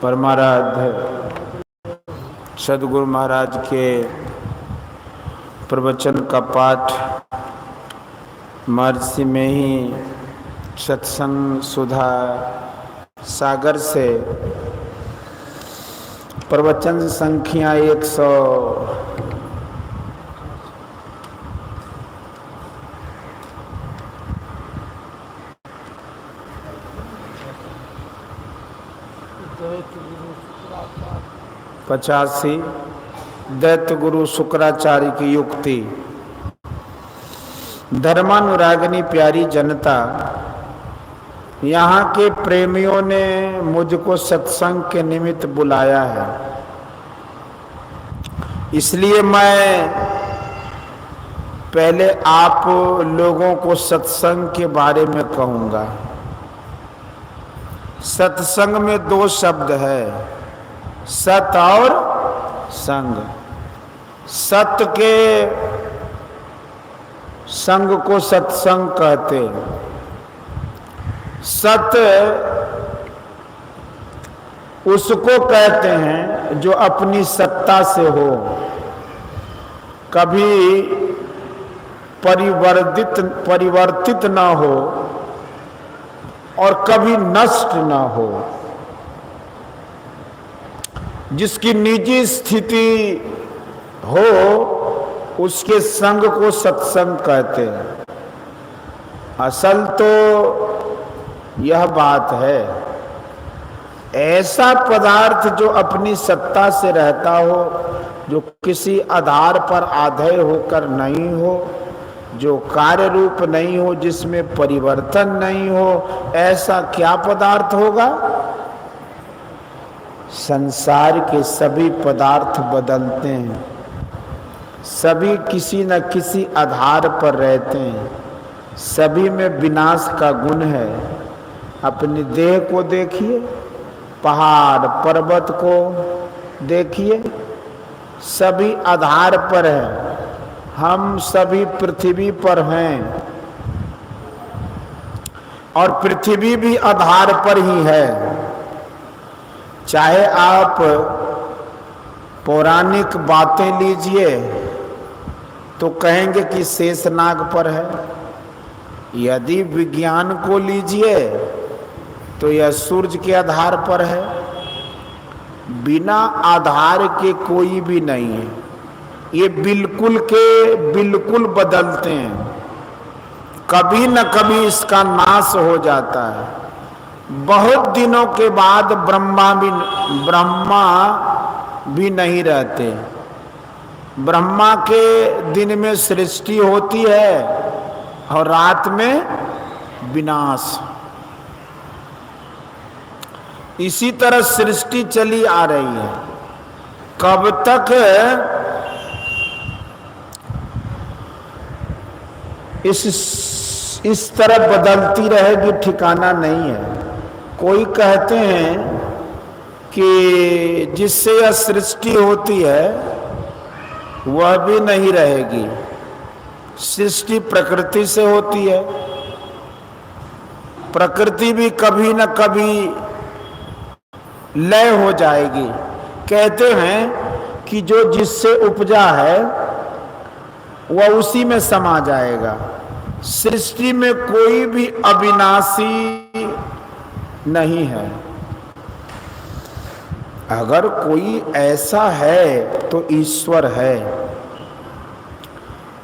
परमाराध्य सद्गुरु महाराज के प्रवचन का पाठ महर्षि में ही सत्संग सुधा सागर से प्रवचन संख्या 100 85 दैत्य गुरु शुक्राचार्य की युक्ति। धर्मानुरागिनी प्यारी जनता, यहाँ के प्रेमियों ने मुझको सत्संग के निमित्त बुलाया है, इसलिए मैं पहले आप लोगों को सत्संग के बारे में कहूँगा। सत्संग में 2 शब्द है, सत और संग। सत्य के संग को सत्संग कहते। सत्य उसको कहते हैं जो अपनी सत्ता से हो, कभी परिवर्तित ना हो और कभी नष्ट ना हो, जिसकी निजी स्थिति हो उसके संग को सत्संग कहते हैं। असल तो यह बात है, ऐसा पदार्थ जो अपनी सत्ता से रहता हो, जो किसी आधार पर आधेय होकर नहीं हो, जो कार्य रूप नहीं हो, जिसमें परिवर्तन नहीं हो, ऐसा क्या पदार्थ होगा? संसार के सभी पदार्थ बदलते हैं, सभी किसी न किसी आधार पर रहते हैं, सभी में विनाश का गुण है। अपनी देह को देखिए, पहाड़ पर्वत को देखिए, सभी आधार पर है। हम सभी पृथ्वी पर हैं और पृथ्वी भी आधार पर ही है। चाहे आप पौराणिक बातें लीजिए तो कहेंगे कि शेषनाग पर है, यदि विज्ञान को लीजिए तो यह सूर्य के आधार पर है। बिना आधार के कोई भी नहीं है, ये बिल्कुल के बिल्कुल बदलते हैं, कभी न कभी इसका नाश हो जाता है। बहुत दिनों के बाद ब्रह्मा भी नहीं रहते। ब्रह्मा के दिन में सृष्टि होती है और रात में विनाश। इसी तरह सृष्टि चली आ रही है। कब तक इस तरह बदलती रहेगी ठिकाना नहीं है। कोई कहते हैं कि जिससे यह सृष्टि होती है वह भी नहीं रहेगी। सृष्टि प्रकृति से होती है, प्रकृति भी कभी न कभी लय हो जाएगी। कहते हैं कि जो जिससे उपजा है वह उसी में समा जाएगा। सृष्टि में कोई भी अविनाशी नहीं है। अगर कोई ऐसा है तो ईश्वर है।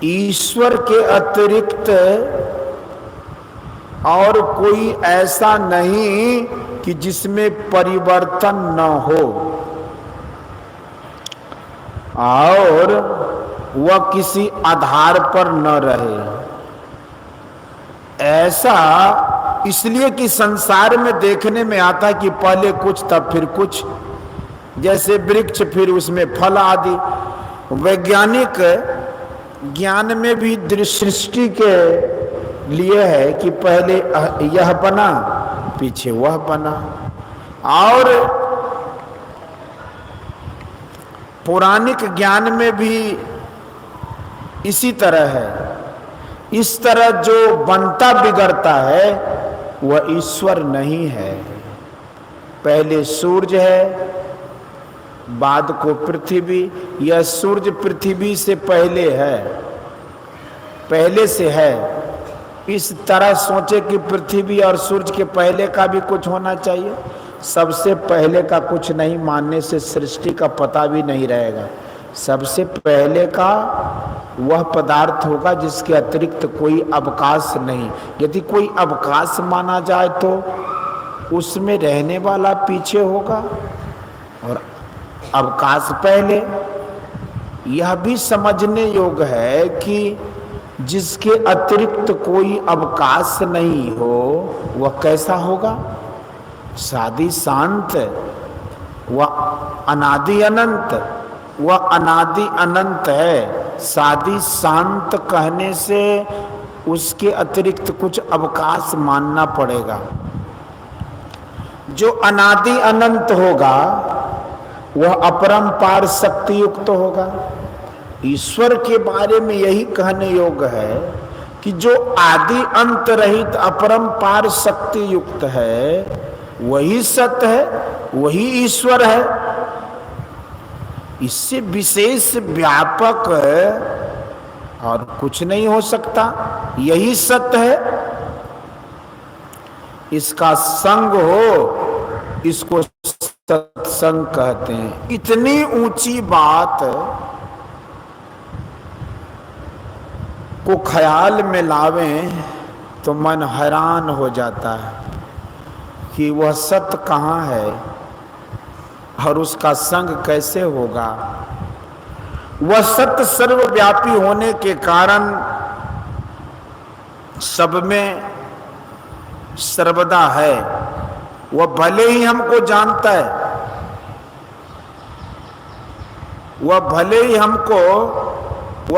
ईश्वर के अतिरिक्त और कोई ऐसा नहीं कि जिसमें परिवर्तन न हो और वह किसी आधार पर न रहे। ऐसा इसलिए कि संसार में देखने में आता है कि पहले कुछ तब फिर कुछ, जैसे वृक्ष फिर उसमें फल आदि। वैज्ञानिक ज्ञान में भी सृष्टि के लिए है कि पहले यह बना, पीछे वह बना। और पौराणिक ज्ञान में भी इसी तरह है। इस तरह जो बनता बिगड़ता है वह ईश्वर नहीं है। पहले सूरज है, बाद को पृथ्वी। यह सूरज पृथ्वी से पहले है, पहले से है। इस तरह सोचे कि पृथ्वी और सूरज के पहले का भी कुछ होना चाहिए। सबसे पहले का कुछ नहीं मानने से सृष्टि का पता भी नहीं रहेगा। सबसे पहले का वह पदार्थ होगा जिसके अतिरिक्त कोई अवकाश नहीं। यदि कोई अवकाश माना जाए तो उसमें रहने वाला पीछे होगा और अवकाश पहले। यह भी समझने योग्य है कि जिसके अतिरिक्त कोई अवकाश नहीं हो वह कैसा होगा? सादी शांत, वह अनादि अनंत, वह अनादि अनंत है। सादी शांत कहने से उसके अतिरिक्त कुछ अवकाश मानना पड़ेगा। जो अनादि अनंत होगा वह अपरंपार शक्ति युक्त होगा। ईश्वर के बारे में यही कहने योग्य है कि जो आदि अंत रहित अपरंपार शक्ति युक्त है वही सत्य है, वही ईश्वर है। इससे विशेष व्यापक और कुछ नहीं हो सकता, यही सत्य है। इसका संग हो, इसको सत्संग कहते हैं। इतनी ऊंची बात को ख्याल में लावें तो मन हैरान हो जाता है कि वह सत्य कहाँ है और उसका संग कैसे होगा। वह सत्य सर्वव्यापी होने के कारण सब में सर्वदा है। वह भले ही हमको जानता है, वह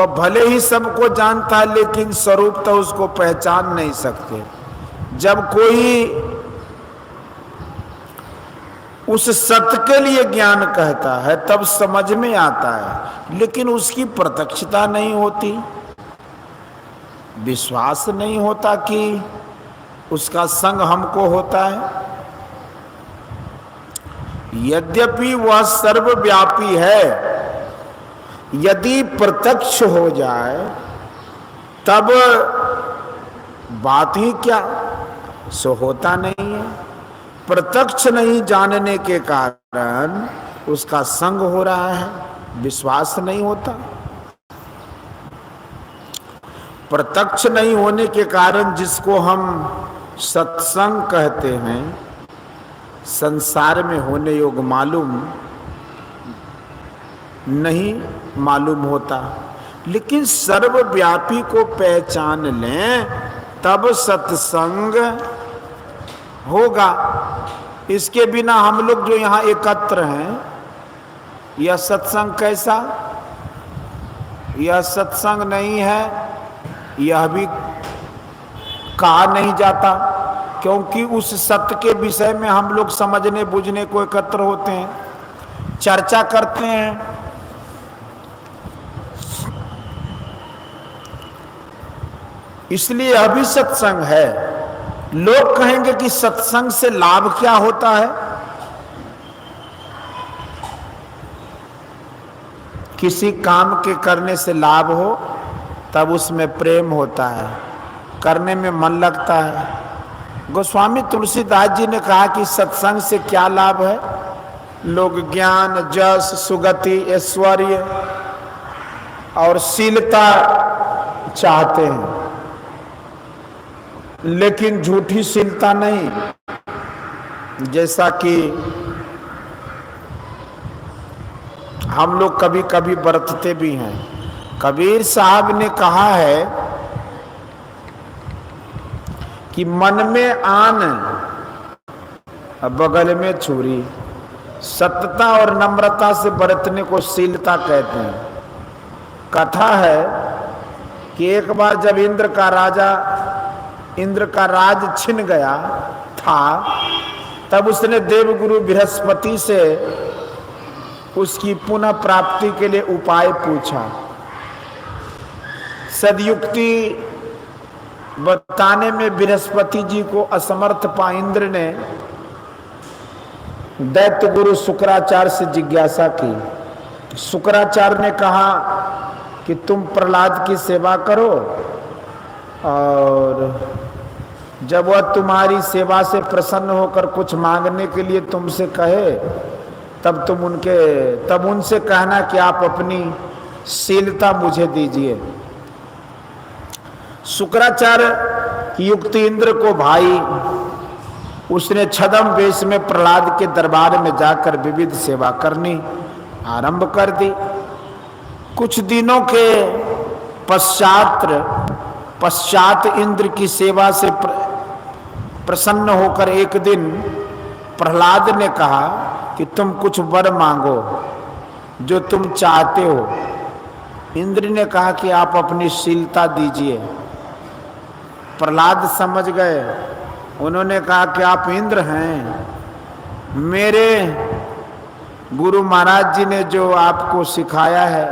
भले ही सबको जानता है, लेकिन स्वरूप तो उसको पहचान नहीं सकते। जब कोई उस सत्य के लिए ज्ञान कहता है तब समझ में आता है, लेकिन उसकी प्रत्यक्षता नहीं होती, विश्वास नहीं होता कि उसका संग हमको होता है। यद्यपि वह सर्वव्यापी है, यदि प्रत्यक्ष हो जाए तब बात ही क्या, सो होता नहीं है। प्रत्यक्ष नहीं जानने के कारण उसका संग हो रहा है, विश्वास नहीं होता। प्रत्यक्ष नहीं होने के कारण जिसको हम सत्संग कहते हैं, संसार में होने योग्य मालूम नहीं मालूम होता। लेकिन सर्वव्यापी को पहचान लें तब सत्संग होगा। इसके बिना हम लोग जो यहाँ एकत्र हैं, यह सत्संग कैसा? यह सत्संग नहीं है, यह भी कहा नहीं जाता, क्योंकि उस सत्य के विषय में हम लोग समझने बुझने को एकत्र होते हैं, चर्चा करते हैं। इसलिए यह भी सत्संग है। लोग कहेंगे कि सत्संग से लाभ क्या होता है? किसी काम के करने से लाभ हो तब उसमें प्रेम होता है, करने में मन लगता है। गोस्वामी तुलसीदास जी ने कहा कि सत्संग से क्या लाभ है? लोग ज्ञान, जस, सुगति, ऐश्वर्य और शीलता चाहते हैं, लेकिन झूठी शीलता नहीं, जैसा कि हम लोग कभी कभी बरतते भी हैं। कबीर साहब ने कहा है कि मन में आन बगल में छुरी। सत्यता और नम्रता से बरतने को शीलता कहते हैं। कथा है कि एक बार जब इंद्र का राज छिन गया था, तब उसने देवगुरु बृहस्पति से उसकी पुनः प्राप्ति के लिए उपाय पूछा। सदयुक्ति बताने में बृहस्पति जी को असमर्थ पा इंद्र ने दैत्य गुरु शुक्राचार्य से जिज्ञासा की। शुक्राचार्य ने कहा कि तुम प्रहलाद की सेवा करो, और जब वह तुम्हारी सेवा से प्रसन्न होकर कुछ मांगने के लिए तुमसे कहे, तब उनसे कहना कि आप अपनी शीलता मुझे दीजिए। शुक्राचार्य की युक्ति इंद्र को भाई। उसने छद्म वेश में प्रहलाद के दरबार में जाकर विविध सेवा करनी आरंभ कर दी। कुछ दिनों के पश्चात इंद्र की सेवा से प्रसन्न होकर एक दिन प्रहलाद ने कहा कि तुम कुछ वर मांगो जो तुम चाहते हो। इंद्र ने कहा कि आप अपनी शीलता दीजिए। प्रहलाद समझ गए। उन्होंने कहा कि आप इंद्र हैं, मेरे गुरु महाराज जी ने जो आपको सिखाया है,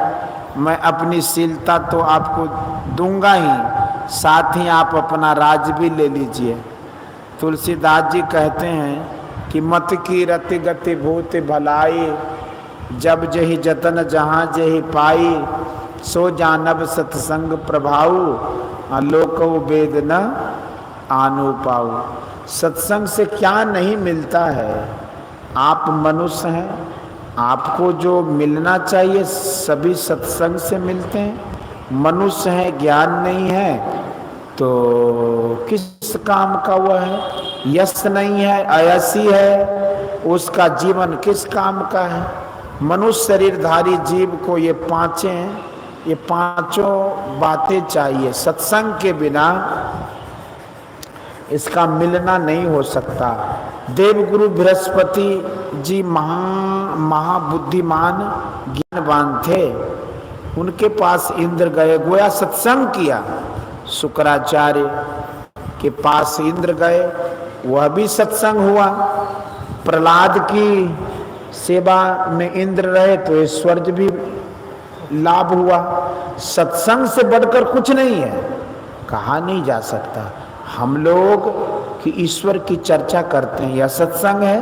मैं अपनी शीलता तो आपको दूंगा ही, साथ ही आप अपना राज भी ले लीजिए। तुलसीदास जी कहते हैं कि मत की रति गति भूत भलाई, जब जही जतन जहाँ जही पाई, सो जानब सत्संग प्रभाऊ, लोक वेद न आनु पाऊ। सत्संग से क्या नहीं मिलता है। आप मनुष्य हैं, आपको जो मिलना चाहिए सभी सत्संग से मिलते हैं। मनुष्य है, ज्ञान नहीं है, तो किस काम का वह है। यश नहीं है, अयसी है, उसका जीवन किस काम का है। मनुष्य शरीरधारी जीव को ये पांचों बातें चाहिए। सत्संग के बिना इसका मिलना नहीं हो सकता। देवगुरु बृहस्पति जी महाबुद्धिमान ज्ञानवान थे। उनके पास इंद्र गए, गोया सत्संग किया। शुक्राचार्य के पास इंद्र गए, वह भी सत्संग हुआ। प्रहलाद की सेवा में इंद्र रहे तो ऐश्वर्य भी लाभ हुआ। सत्संग से बढ़कर कुछ नहीं है, कहा नहीं जा सकता। हम लोग कि ईश्वर की चर्चा करते हैं, यह सत्संग है।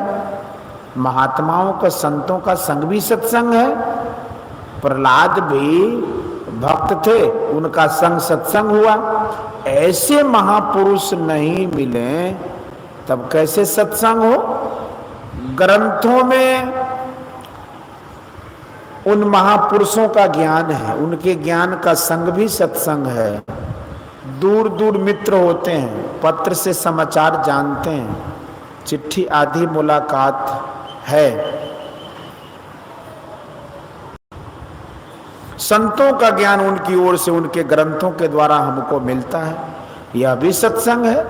महात्माओं का, संतों का संग भी सत्संग है। प्रहलाद भी भक्त थे, उनका संग सत्संग हुआ। ऐसे महापुरुष नहीं मिले तब कैसे सत्संग हो। ग्रंथों में उन महापुरुषों का ज्ञान है, उनके ज्ञान का संग भी सत्संग है। दूर दूर मित्र होते हैं, पत्र से समाचार जानते हैं, चिट्ठी आदि मुलाकात है। संतों का ज्ञान उनकी ओर से, उनके ग्रंथों के द्वारा हमको मिलता है, यह भी सत्संग है।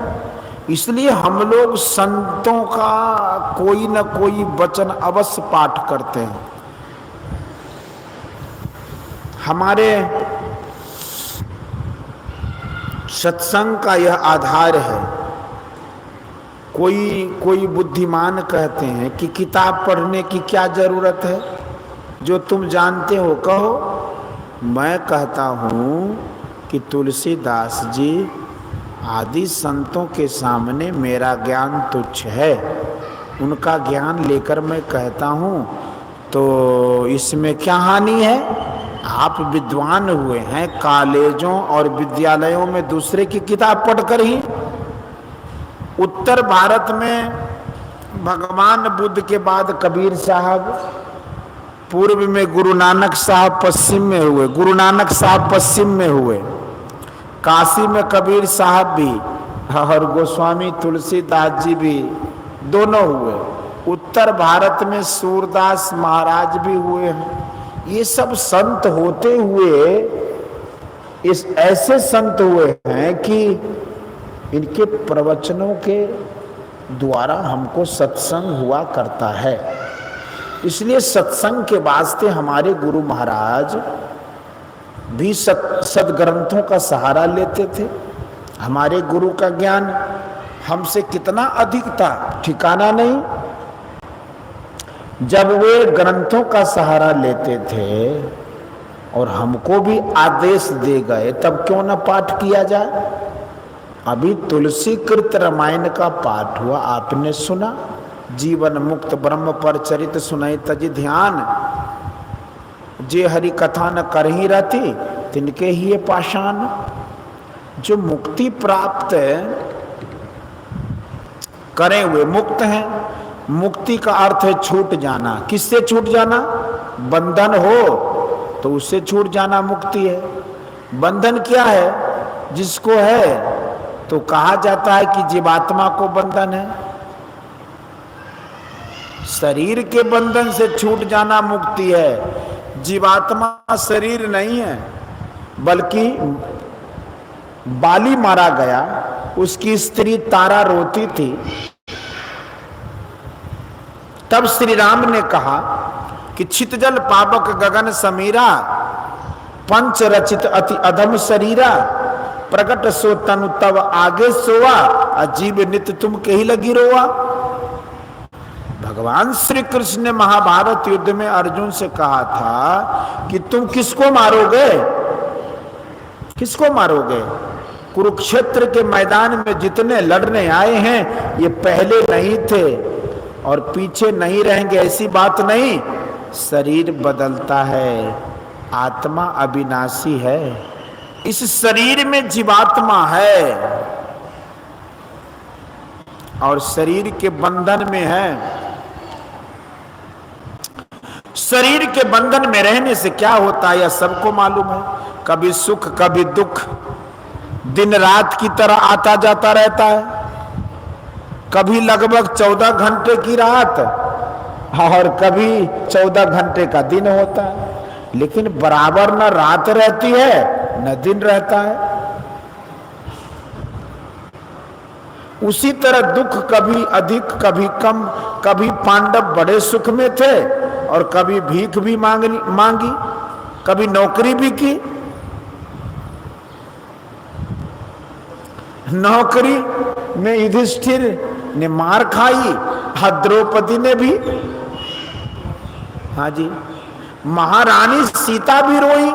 इसलिए हम लोग संतों का कोई न कोई वचन अवश्य पाठ करते हैं। हमारे सत्संग का यह आधार है। कोई बुद्धिमान कहते हैं कि किताब पढ़ने की क्या जरूरत है, जो तुम जानते हो कहो। मैं कहता हूँ कि तुलसीदास जी आदि संतों के सामने मेरा ज्ञान तुच्छ है। उनका ज्ञान लेकर मैं कहता हूँ तो इसमें क्या हानि है। आप विद्वान हुए हैं, कॉलेजों और विद्यालयों में दूसरे की किताब पढ़कर ही। उत्तर भारत में भगवान बुद्ध के बाद कबीर साहब, पूर्व में गुरु नानक साहब पश्चिम में हुए, गुरु नानक साहब पश्चिम में हुए, काशी में कबीर साहब भी और गोस्वामी तुलसीदास जी भी दोनों हुए। उत्तर भारत में सूरदास महाराज भी हुए हैं। ये सब संत होते हुए इस ऐसे संत हुए हैं कि इनके प्रवचनों के द्वारा हमको सत्संग हुआ करता है। इसलिए सत्संग के वास्ते हमारे गुरु महाराज भी सदग्रंथों का सहारा लेते थे। हमारे गुरु का ज्ञान हमसे कितना अधिक था, ठिकाना नहीं। जब वे ग्रंथों का सहारा लेते थे और हमको भी आदेश दे गए, तब क्यों न पाठ किया जाए। अभी तुलसी कृत रामायण का पाठ हुआ, आपने सुना। जीवन मुक्त ब्रह्म पर चरित सुनाई तज ध्यान, जे हरि कथा न कर ही रहती तिनके ही ये पाषाण। जो मुक्ति प्राप्त करे हुए मुक्त हैं। मुक्ति का अर्थ है छूट जाना। किससे छूट जाना? बंधन हो तो उससे छूट जाना मुक्ति है। बंधन क्या है? जिसको है तो कहा जाता है कि जीवात्मा को बंधन है। शरीर के बंधन से छूट जाना मुक्ति है। जीवात्मा शरीर नहीं है, बल्कि बाली मारा गया, उसकी स्त्री तारा रोती थी, तब श्री राम ने कहा कि छितजल पावक गगन समीरा, पंच रचित अति अधम शरीरा, प्रकट सो तनु तब आगे सोवा, अजीब नित तुम कही लगी रोवा। भगवान श्री कृष्ण ने महाभारत युद्ध में अर्जुन से कहा था कि तुम किसको मारोगे? किसको मारोगे? कुरुक्षेत्र के मैदान में जितने लड़ने आए हैं ये पहले नहीं थे और पीछे नहीं रहेंगे, ऐसी बात नहीं। शरीर बदलता है, आत्मा अविनाशी है। इस शरीर में जीवात्मा है और शरीर के बंधन में है। शरीर के बंधन में रहने से क्या होता है यह सबको मालूम है। कभी सुख कभी दुख दिन रात की तरह आता जाता रहता है। कभी लगभग 14 घंटे की रात और कभी 14 घंटे का दिन होता है, लेकिन बराबर न रात रहती है न दिन रहता है। उसी तरह दुख कभी अधिक कभी कम। कभी पांडव बड़े सुख में थे और कभी भीख भी मांगी, कभी नौकरी भी की। नौकरी में युधिष्ठिर ने मार खाई, द्रौपदी ने भी। हाँ जी, महारानी सीता भी रोई।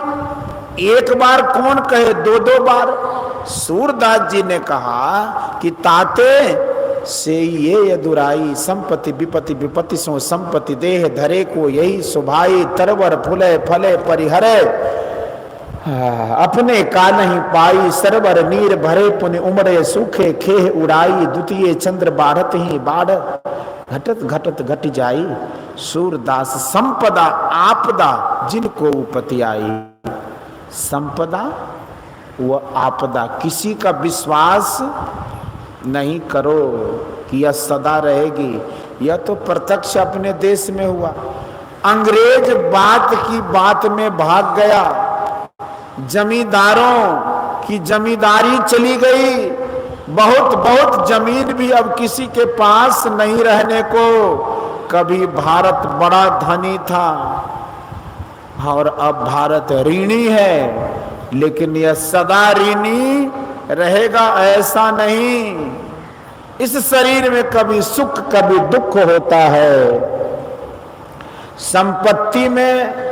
एक बार कौन कहे, 2-2 बार। सूरदास जी ने कहा कि ताते से ये दुराई, संपत्ति विपत्ति विपत्ति सो संपत्ति देह धरे को यही सुभाई, तरवर फुले फले परिहरे, अपने का नहीं पाई, सरवर नीर भरे पुण्य उमरे सूखे खेह उड़ाई, द्वितीय चंद्र बाढ़त ही बाढ़ घटत घटत घट जाई। सूरदास संपदा आपदा जिनको उपति आई। संपदा व आपदा, किसी का विश्वास नहीं करो कि यह सदा रहेगी। यह तो प्रत्यक्ष अपने देश में हुआ। अंग्रेज बात की बात में भाग गया, जमींदारों की जमींदारी चली गई। बहुत बहुत जमीन भी अब किसी के पास नहीं रहने को। कभी भारत बड़ा धनी था और अब भारत ऋणी है, लेकिन यह सदा ऋणी रहेगा ऐसा नहीं। इस शरीर में कभी सुख कभी दुख होता है। संपत्ति में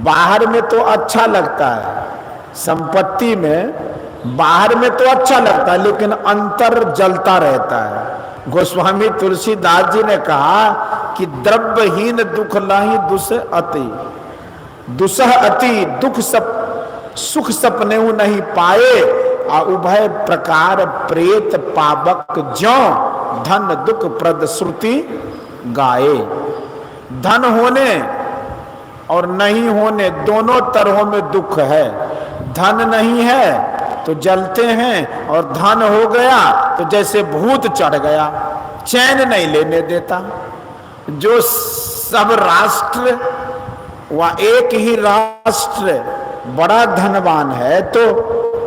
बाहर में तो अच्छा लगता है, संपत्ति में बाहर में तो अच्छा लगता है, लेकिन अंतर जलता रहता है। गोस्वामी तुलसीदास जी ने कहा कि द्रव्यहीन दुख लाही दुसह अति, दुसह अति दुख सुख सपने नहीं पाए, उभय प्रकार प्रेत पावक ज्यों धन दुख प्रद श्रुति गाए। धन होने और नहीं होने दोनों तरहों में दुख है। धन नहीं है तो जलते हैं और धन हो गया तो जैसे भूत चढ़ गया, चैन नहीं लेने देता। जो सब राष्ट्र व एक ही राष्ट्र बड़ा धनवान है तो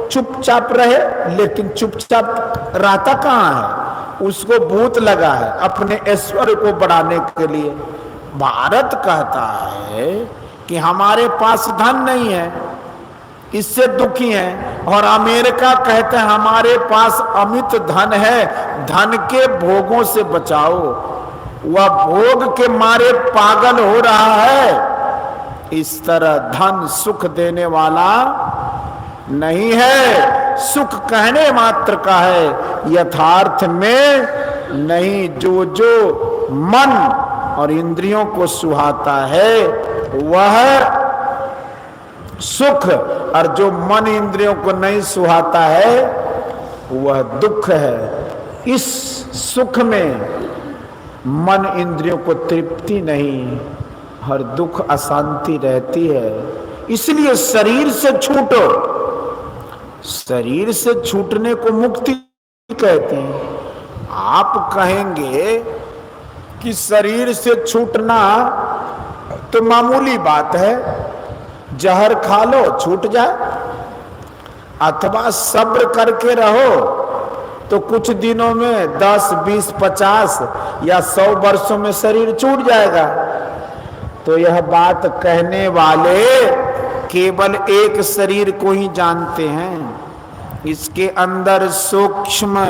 चुपचाप रहे, लेकिन चुपचाप रहता कहाँ है? उसको भूत लगा है अपने ऐश्वर्य को बढ़ाने के लिए। भारत कहता है कि हमारे पास धन नहीं है, इससे दुखी हैं, और अमेरिका कहते हैं हमारे पास अमित धन है, धन के भोगों से बचाओ। वह भोग के मारे पागल हो रहा है। इस तरह धन सुख देने वाला नहीं है, सुख कहने मात्र का है। यथार्थ में नहीं, जो जो मन और इंद्रियों को सुहाता है वह सुख, और जो मन इंद्रियों को नहीं सुहाता है वह दुख है। इस सुख में मन इंद्रियों को तृप्ति नहीं, हर दुख अशांति रहती है। इसलिए शरीर से छूटो। शरीर से छूटने को मुक्ति कहते हैं। आप कहेंगे कि शरीर से छूटना तो मामूली बात है, जहर खा लो छूट जाए, अथवा सब्र करके रहो तो कुछ दिनों में 10, 20, 50 या 100 वर्षों में शरीर छूट जाएगा। तो यह बात कहने वाले केवल एक शरीर को ही जानते हैं। इसके अंदर सूक्ष्म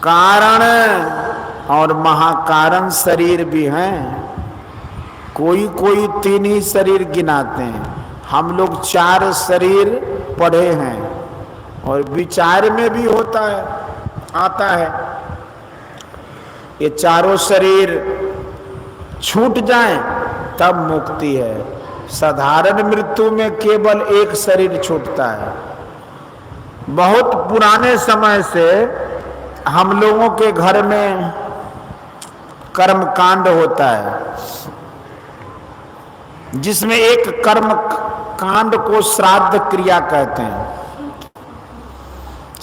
कारण और महाकारण शरीर भी हैं। कोई कोई 3 ही शरीर गिनाते हैं, हम लोग 4 शरीर पढ़े हैं, और विचार में भी होता है, आता है। ये चारों शरीर छूट जाएं तब मुक्ति है। साधारण मृत्यु में केवल एक शरीर छूटता है। बहुत पुराने समय से हम लोगों के घर में कर्म कांड होता है, जिसमें एक कर्म कांड को श्राद्ध क्रिया कहते हैं।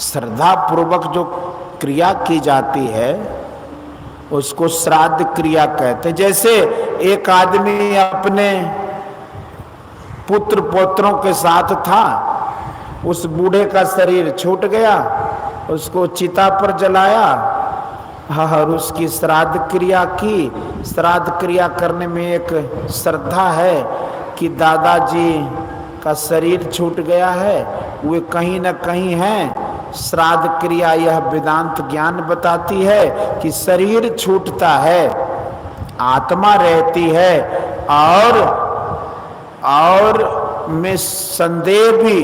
श्रद्धा पूर्वक जो क्रिया की जाती है उसको श्राद्ध क्रिया कहते हैं। जैसे एक आदमी अपने पुत्र पौत्रों के साथ था, उस बूढ़े का शरीर छूट गया, उसको चिता पर जलाया और उसकी श्राद्ध क्रिया की। श्राद्ध क्रिया करने में एक श्रद्धा है कि दादाजी का शरीर छूट गया है, वे कहीं न कहीं हैं। श्राद्ध क्रिया यह वेदांत ज्ञान बताती है कि शरीर छूटता है, आत्मा रहती है, और में संदेह भी,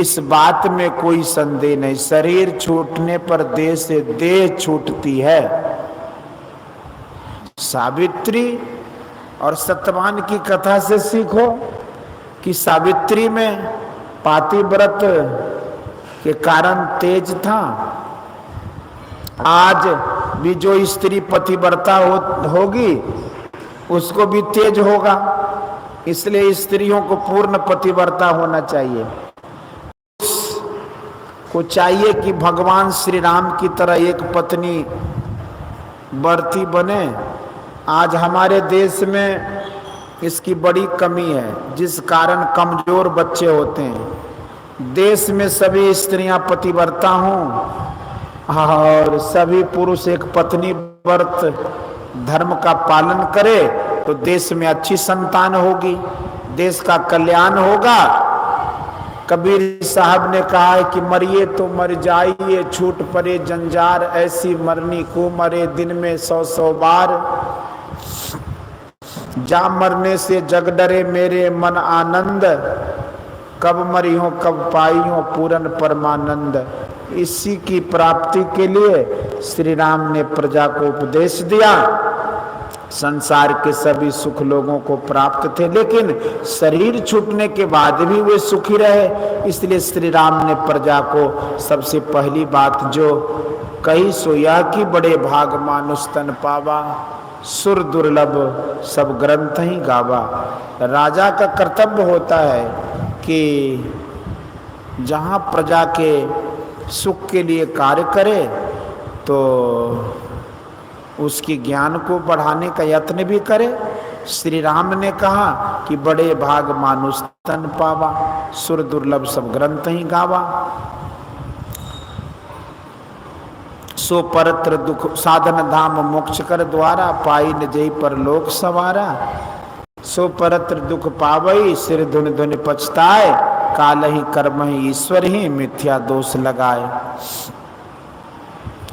इस बात में कोई संदेह नहीं। शरीर छूटने पर देह से देह छूटती है। सावित्री और सत्यवान की कथा से सीखो कि सावित्री में पातिव्रत के कारण तेज था। आज भी जो स्त्री पतिव्रता होगी उसको भी तेज होगा। इसलिए स्त्रियों को पूर्ण पतिव्रता होना चाहिए। को चाहिए कि भगवान श्री राम की तरह एक पत्नी व्रती बने। आज हमारे देश में इसकी बड़ी कमी है, जिस कारण कमजोर बच्चे होते हैं। देश में सभी स्त्रियां पतिव्रता हों और सभी पुरुष एक पत्नी व्रत धर्म का पालन करे तो देश में अच्छी संतान होगी, देश का कल्याण होगा। कबीर साहब ने कहा है कि मरिए तो मर जाइए, छूट पड़े जंजार, ऐसी मरनी को मरे दिन में 100-100 बार। जा मरने से जग डरे मेरे मन आनंद, कब मरी हो कब पाई हो पूर्ण परमानंद। इसी की प्राप्ति के लिए श्री राम ने प्रजा को उपदेश दिया। संसार के सभी सुख लोगों को प्राप्त थे, लेकिन शरीर छूटने के बाद भी वे सुखी रहे। इसलिए श्री राम ने प्रजा को सबसे पहली बात जो कही सो यह कि बड़े भाग मानुष तन पावा, सुर दुर्लभ सब ग्रंथ ही गावा। राजा का कर्तव्य होता है कि जहाँ प्रजा के सुख के लिए कार्य करे तो उसके ज्ञान को बढ़ाने का यत्न भी करे। श्री राम ने कहा कि बड़े भाग मानुष तन पावा, सुर दुर्लभ सब ग्रंथ ही गावा। सो परत्र दुख साधन धाम मोक्ष कर द्वारा, पाई न जय पर लोक सवारा। सो परत्र दुख पावई, सिर धुन धुन पछताए, काल ही कर्म ही ईश्वर ही मिथ्या दोष लगाए।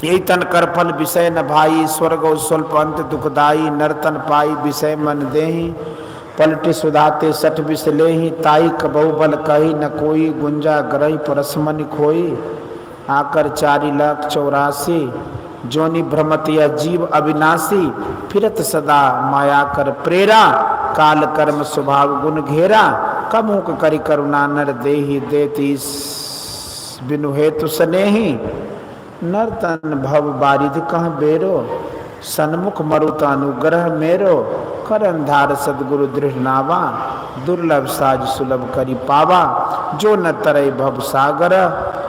यही तन कर फल विषय न भाई, स्वर्ग और स्वल्प अंत दुखदाई। नर्तन पाई विषय मन देहि, पलटि सुधाते सठ विष लेहि। ताई कबहु बल कही न कोई, गुंजा ग्रही परस मन खोई। आकर 4,84,00,000 जोनि भ्रमत यह जीव अविनाशी, फिरत सदा माया कर प्रेरा, काल कर्म स्वभाव गुण घेरा, कमुक करि करुणा नर देहि देती बिनु हेतु स्नेही, नर तन भव बारिध कह बेरो, सन्मुख मरुत अनुग्रह मेरो, कर अंधार सदगुरु दृढ़ नावा, दुर्लभ साज सुलभ करि पावा, जो न तरय भव सागर,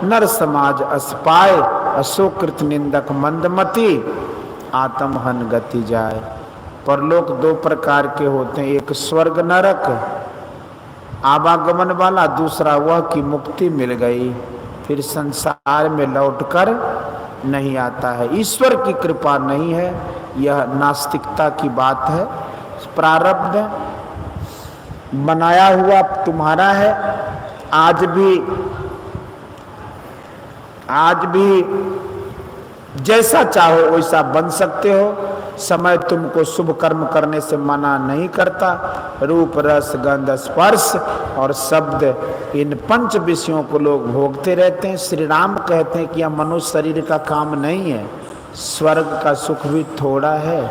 नर समाज अस पाए, अशोकृत निंदक मंदमति, आत्महन गति जाए। परलोक दो प्रकार के होते हैं, एक स्वर्ग नरक आवागमन वाला, दूसरा वह कि मुक्ति मिल गई फिर संसार में लौटकर नहीं आता है। ईश्वर की कृपा नहीं है, यह नास्तिकता की बात है। प्रारब्ध बनाया हुआ तुम्हारा है। आज भी जैसा चाहो वैसा बन सकते हो। समय तुमको शुभ कर्म करने से मना नहीं करता। रूप रस गंध स्पर्श और शब्द, इन 5 विषयों को लोग भोगते रहते हैं। श्री राम कहते हैं कि यह मनुष्य शरीर का काम नहीं है, स्वर्ग का सुख भी थोड़ा है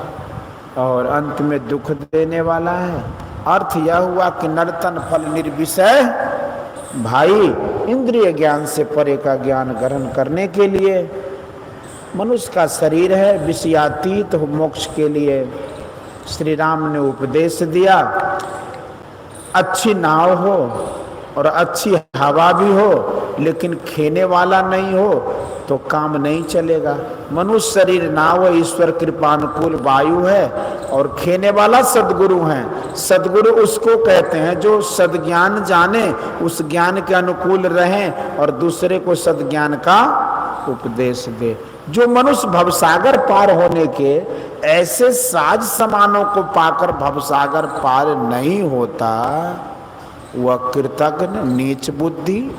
और अंत में दुख देने वाला है। अर्थ यह हुआ कि नर्तन फल निर्विषय, भाई इंद्रिय ज्ञान से परे का ज्ञान ग्रहण करने के लिए मनुष्य का शरीर है, विषयातीत हो मोक्ष के लिए श्री राम ने उपदेश दिया। अच्छी नाव हो और अच्छी हवा भी हो, लेकिन खेने वाला नहीं हो तो काम नहीं चलेगा। मनुष्य शरीर नाव, ईश्वर कृपानुकूल वायु है और खेने वाला सदगुरु हैं। सदगुरु उसको कहते हैं जो सदज्ञान जाने, उस ज्ञान के अनुकूल रहें और दूसरे को सदज्ञान का उपदेश दे। जो मनुष्य भवसागर पार होने के ऐसे साज समानों को पाकर भवसागर पार नहीं होता, वह कृतज्ञ नीच बुद्धि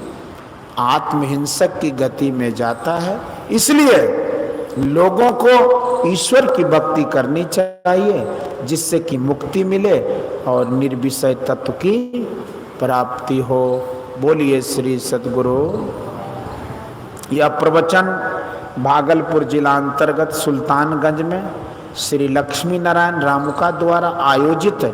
आत्महिंसक की गति में जाता है। इसलिए लोगों को ईश्वर की भक्ति करनी चाहिए, जिससे कि मुक्ति मिले और निर्विषय तत्व की प्राप्ति हो। बोलिए श्री सद्गुरु। यह प्रवचन भागलपुर जिला अंतर्गत सुल्तानगंज में श्री लक्ष्मी नारायण रामुका द्वारा आयोजित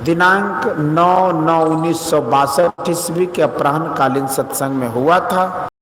दिनांक 9/9/1962 ईस्वी के अपराह्न कालीन सत्संग में हुआ था।